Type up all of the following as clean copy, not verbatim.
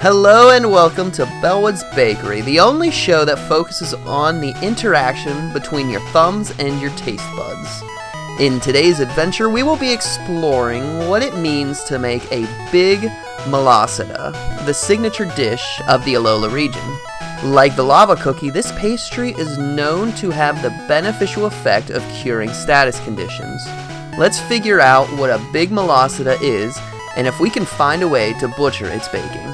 Hello and welcome to Bellwood's Bakery, the only show that focuses on the interaction between your thumbs and your taste buds. In today's adventure, we will be exploring what it means to make a Big Malasada, the signature dish of the Alola region. Like the lava cookie, this pastry is known to have the beneficial effect of curing status conditions. Let's figure out what a Big Malasada is, and if we can find a way to butcher its baking.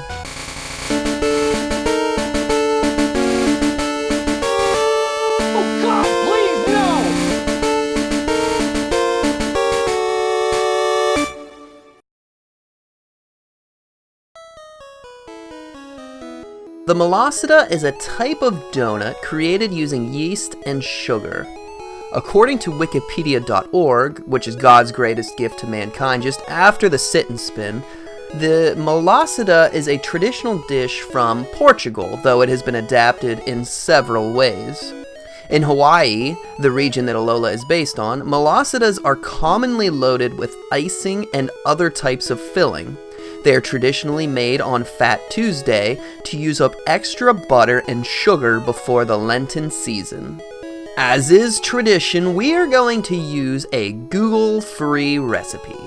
The Malasada is a type of donut created using yeast and sugar. According to Wikipedia.org, which is God's greatest gift to mankind just after the sit and spin, the Malasada is a traditional dish from Portugal, though it has been adapted in several ways. In Hawaii, the region that Alola is based on, Malasadas are commonly loaded with icing and other types of filling. They are traditionally made on Fat Tuesday to use up extra butter and sugar before the Lenten season. As is tradition, we are going to use a Google-free recipe.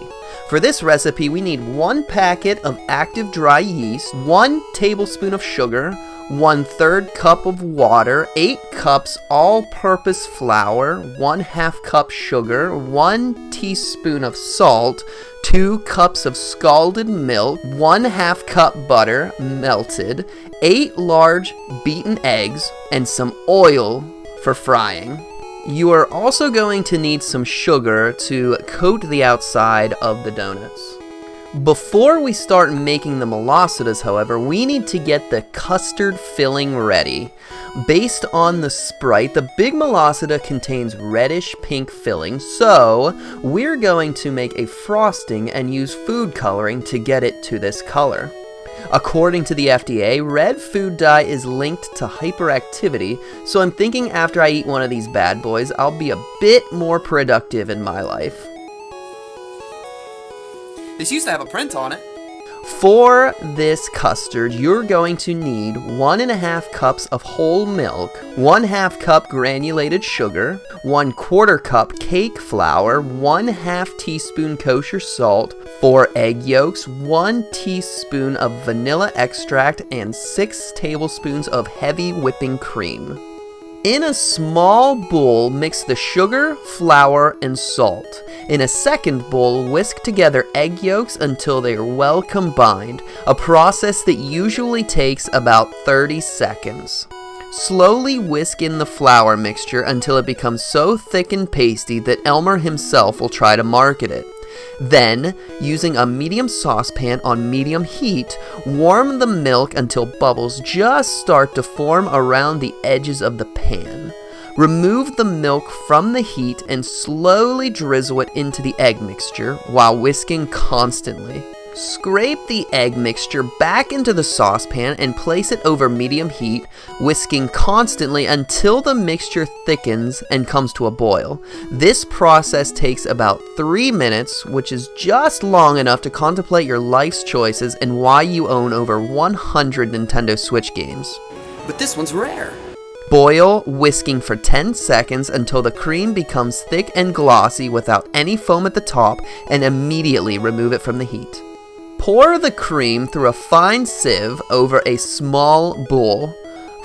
For this recipe, we need 1 packet of active dry yeast, 1 tablespoon of sugar, 1/3 cup of water, 8 cups all-purpose flour, 1/2 cup sugar, 1 teaspoon of salt, 2 cups of scalded milk, 1/2 cup butter melted, 8 large beaten eggs, and some oil for frying. You are also going to need some sugar to coat the outside of the donuts. Before we start making the Malasadas, however, we need to get the custard filling ready. Based on the Sprite, the Big Malasada contains reddish pink filling, so we're going to make a frosting and use food coloring to get it to this color. According to the FDA, red food dye is linked to hyperactivity, so I'm thinking after I eat one of these bad boys, I'll be a bit more productive in my life. This used to have a print on it. For this custard, you're going to need 1.5 cups of whole milk, 1/2 cup granulated sugar, 1/4 cup cake flour, 1/2 teaspoon kosher salt, 4 egg yolks, 1 teaspoon of vanilla extract, and 6 tablespoons of heavy whipping cream. In a small bowl, mix the sugar, flour, and salt. In a second bowl, whisk together egg yolks until they are well combined, a process that usually takes about 30 seconds. Slowly whisk in the flour mixture until it becomes so thick and pasty that Elmer himself will try to market it. Then, using a medium saucepan on medium heat, warm the milk until bubbles just start to form around the edges of the pan. Remove the milk from the heat and slowly drizzle it into the egg mixture while whisking constantly. Scrape the egg mixture back into the saucepan and place it over medium heat, whisking constantly until the mixture thickens and comes to a boil. This process takes about 3 minutes, which is just long enough to contemplate your life's choices and why you own over 100 Nintendo Switch games. But this one's rare. Boil, whisking for 10 seconds until the cream becomes thick and glossy without any foam at the top, and immediately remove it from the heat. Pour the cream through a fine sieve over a small bowl.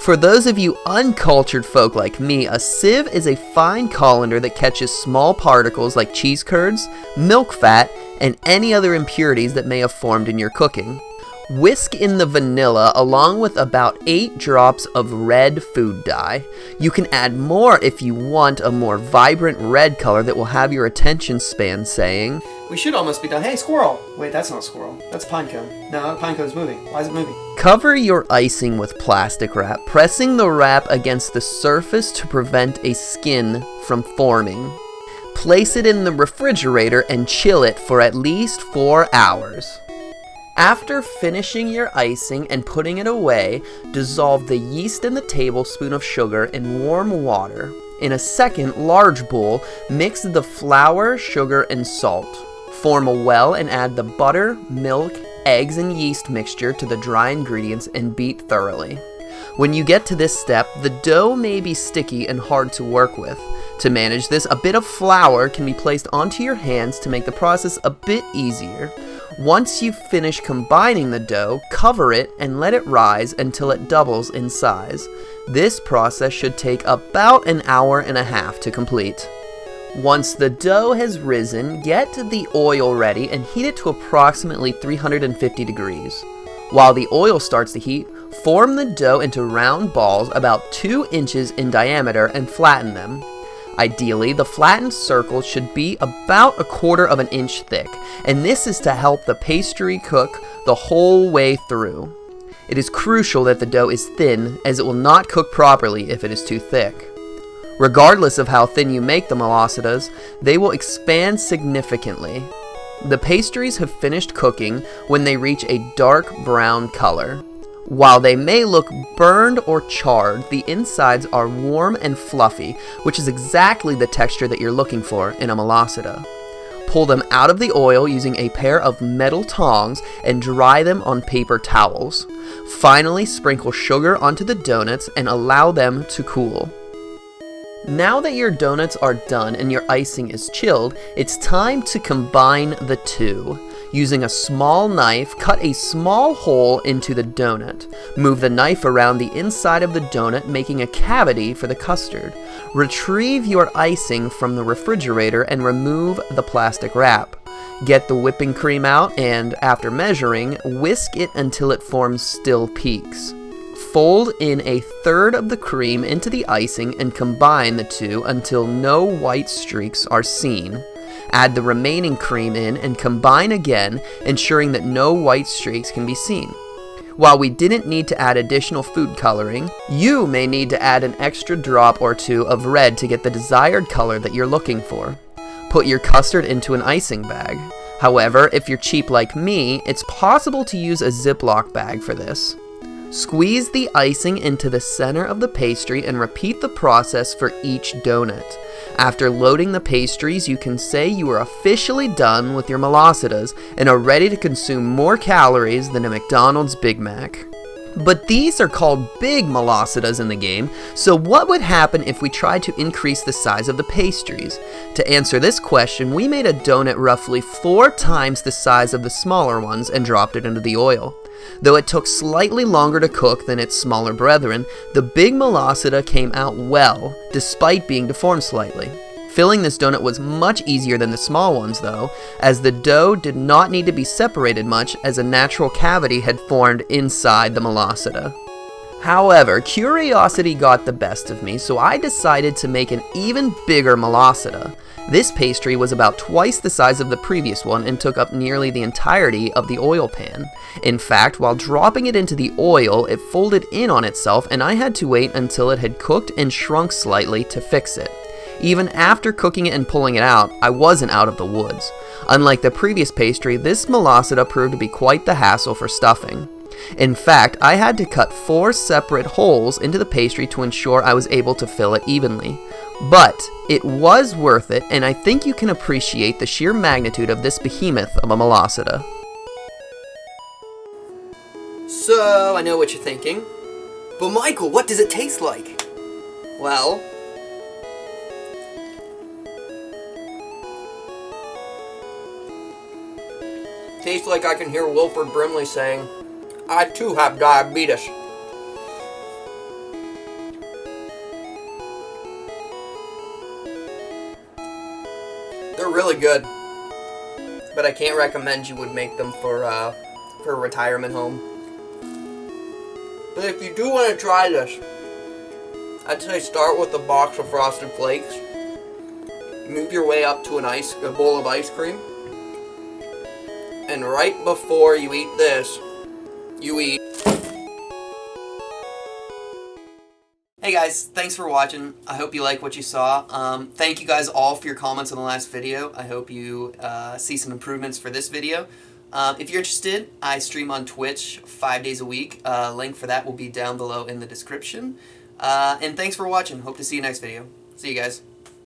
For those of you uncultured folk like me, a sieve is a fine colander that catches small particles like cheese curds, milk fat, and any other impurities that may have formed in your cooking. Whisk in the vanilla along with about 8 drops of red food dye. You can add more if you want a more vibrant red color that will have your attention span saying, We should almost be done. Hey, squirrel! Wait, that's not a squirrel. That's a pine cone. No, the pine cone's moving. Why is it moving? Cover your icing with plastic wrap, pressing the wrap against the surface to prevent a skin from forming. Place it in the refrigerator and chill it for at least 4 hours. After finishing your icing and putting it away, dissolve the yeast and the tablespoon of sugar in warm water. In a second large bowl, mix the flour, sugar, and salt. Form a well and add the butter, milk, eggs and yeast mixture to the dry ingredients and beat thoroughly. When you get to this step, the dough may be sticky and hard to work with. To manage this, a bit of flour can be placed onto your hands to make the process a bit easier. Once you've finished combining the dough, cover it and let it rise until it doubles in size. This process should take about an hour and a half to complete. Once the dough has risen, get the oil ready and heat it to approximately 350 degrees. While the oil starts to heat, form the dough into round balls about 2 inches in diameter and flatten them. Ideally, the flattened circle should be about 1/4 of an inch thick, and this is to help the pastry cook the whole way through. It is crucial that the dough is thin, as it will not cook properly if it is too thick. Regardless of how thin you make the malasadas, they will expand significantly. The pastries have finished cooking when they reach a dark brown color. While they may look burned or charred, the insides are warm and fluffy, which is exactly the texture that you're looking for in a malasada. Pull them out of the oil using a pair of metal tongs and dry them on paper towels. Finally, sprinkle sugar onto the donuts and allow them to cool. Now that your donuts are done and your icing is chilled, it's time to combine the two. Using a small knife, cut a small hole into the donut. Move the knife around the inside of the donut, making a cavity for the custard. Retrieve your icing from the refrigerator and remove the plastic wrap. Get the whipping cream out and, after measuring, whisk it until it forms still peaks. Fold in 1/3 of the cream into the icing and combine the two until no white streaks are seen. Add the remaining cream in and combine again, ensuring that no white streaks can be seen. While we didn't need to add additional food coloring, you may need to add an extra drop or two of red to get the desired color that you're looking for. Put your custard into an icing bag. However, if you're cheap like me, it's possible to use a Ziploc bag for this. Squeeze the icing into the center of the pastry and repeat the process for each donut. After loading the pastries, you can say you are officially done with your malasadas and are ready to consume more calories than a McDonald's Big Mac. But these are called Big Malasadas in the game, so what would happen if we tried to increase the size of the pastries? To answer this question, we made a donut roughly 4 times the size of the smaller ones and dropped it into the oil. Though it took slightly longer to cook than its smaller brethren, the Big Malasada came out well, despite being deformed slightly. Filling this donut was much easier than the small ones though, as the dough did not need to be separated much as a natural cavity had formed inside the malasada. However, curiosity got the best of me, so I decided to make an even bigger malasada. This pastry was about twice the size of the previous one and took up nearly the entirety of the oil pan. In fact, while dropping it into the oil, it folded in on itself and I had to wait until it had cooked and shrunk slightly to fix it. Even after cooking it and pulling it out, I wasn't out of the woods. Unlike the previous pastry, this malasada proved to be quite the hassle for stuffing. In fact, I had to cut 4 separate holes into the pastry to ensure I was able to fill it evenly. But it was worth it, and I think you can appreciate the sheer magnitude of this behemoth of a malasada. So, I know what you're thinking. But Michael, what does it taste like? Well, tastes like I can hear Wilford Brimley saying, "I too have diabetes." They're really good, but I can't recommend you would make them for a retirement home. But if you do want to try this, I'd say start with a box of Frosted Flakes. Move your way up to a bowl of ice cream. And right before you eat this, you eat. Hey guys, thanks for watching. I hope you like what you saw. Thank you guys all for your comments on the last video. I hope you see some improvements for this video. If you're interested, I stream on Twitch 5 days a week. Link for that will be down below in the description. And thanks for watching. Hope to see you next video. See you guys.